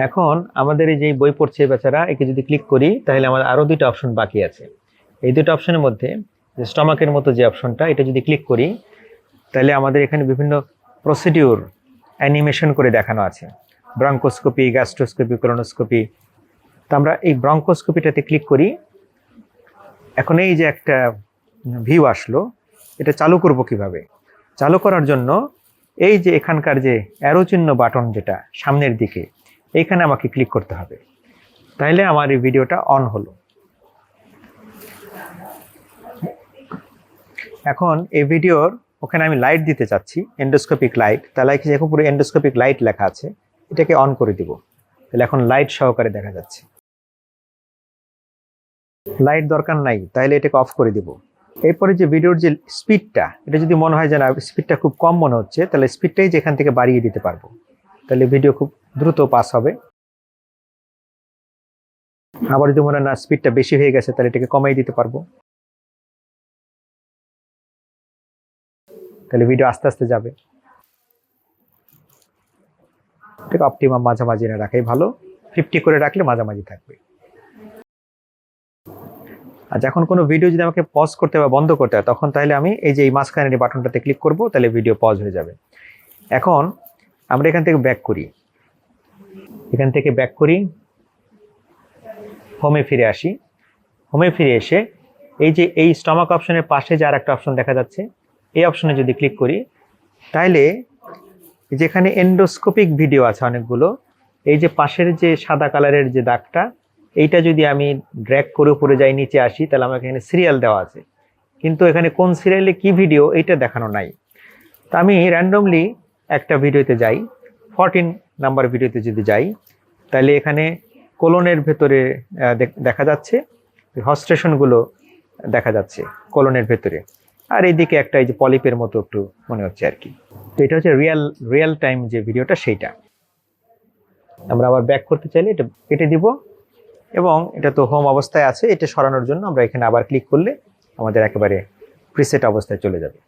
এখন আমাদের এই যে বই পড়ছে বেচারা, একে যদি ক্লিক করি তাহলে আমার আরো দুইটা অপশন বাকি আছে। এই দুটো অপশনের মধ্যে যে স্টমাকের মতো যে অপশনটা, এটা যদি ক্লিক করি তাহলে আমাদের এখানে বিভিন্ন প্রসিডিউর অ্যানিমেশন করে দেখানো আছে, ব্রঙ্কোস্কোপি, গ্যাস্ট্রোস্কোপি, কোলোনোস্কোপি। তো আমরা এই ব্রঙ্কোস্কোপিটাতে ক্লিক করি। এখন এই যে একটা ভিউ আসলো, এটা চালু করব কিভাবে? চালু করার জন্য এই যে এখানকার যে অ্যারো চিহ্ন বাটন যেটা সামনের দিকে, এইখানে আমাকে ক্লিক করতে হবে, তাহলে আমার এই ভিডিওটা অন হলো। এখন এই ভিডিওর ওখানে আমি লাইট দিতে চাচ্ছি, এন্ডোস্কোপিক লাইট। তাহলে এখন পুরো এন্ডোস্কোপিক লাইট লেখা আছে, এটাকে অন করে দিব। তাহলে এখন লাইট সহকারে দেখা যাচ্ছে। লাইট দরকার নাই, তাহলে এটাকে অফ করে দিব। এরপরে যে ভিডিওর যে স্পিডটা, এটা যদি মনে হয় যে না স্পিডটা খুব কম মনে হচ্ছে, তাহলে স্পিডটাই যেখান থেকে বাড়িয়ে দিতে পারবো, তাহলে ভিডিও খুব দ্রুত পাস হবে। আবার যদি মনে হয় না স্পিডটা বেশি হয়ে গেছে, তাহলে এটাকে কমাই দিতে পারবো, তাহলে ভিডিও আস্তে আস্তে যাবে। এটাকে অপটিমাম মাঝামাঝি না রাখাই ভালো, 50 করে রাখলে মাঝামাঝি থাকবে। আর যখন কোনো ভিডিও যদি আমাকে পজ করতে বা বন্ধ করতে হয়, তখন তাহলে আমি এই যে এই মাঝখানের বাটনটাতে ক্লিক করব, তাহলে ভিডিও পজ হয়ে যাবে। এখন আমরা এখান থেকে ব্যাক করি, হোমে ফিরে আসি। হোমে ফিরে এসে এই যে এই স্টমাক অপশনের পাশে যে আর একটা অপশন দেখা যাচ্ছে, এই অপশনে যদি ক্লিক করি, তাহলে যেখানে এন্ডোস্কোপিক ভিডিও আছে অনেকগুলো, এই যে পাশের যে সাদা কালারের যে দাগটা, এইটা যদি আমি ড্র্যাগ করে উপরে যাই, নিচে আসি, তাহলে আমাকে এখানে সিরিয়াল দেওয়া আছে, কিন্তু এখানে কোন সিরিয়ালে কি ভিডিও এইটা দেখানো নাই। তা আমি র্যান্ডমলি একটা ভিডিওতে যাই, 14 নাম্বার ভিডিওতে যদি যাই, তাহলে এখানে কোলনের ভেতরে দেখা যাচ্ছে, হস্টেশনগুলো দেখা যাচ্ছে কোলনের ভেতরে, আর এইদিকে একটা এই যে পলিপের মতো একটু মনে হচ্ছে আর কি। তো এটা হচ্ছে রিয়েল টাইম যে ভিডিওটা, সেইটা। আমরা আবার ব্যাক করতে চাইলে এটা কেটে দিব, এবং এটা তো হোম অবস্থায় আছে, এটা সরানোর জন্য আমরা এখানে আবার ক্লিক করলে আমাদের একেবারে প্রিসেট অবস্থায় চলে যাবে।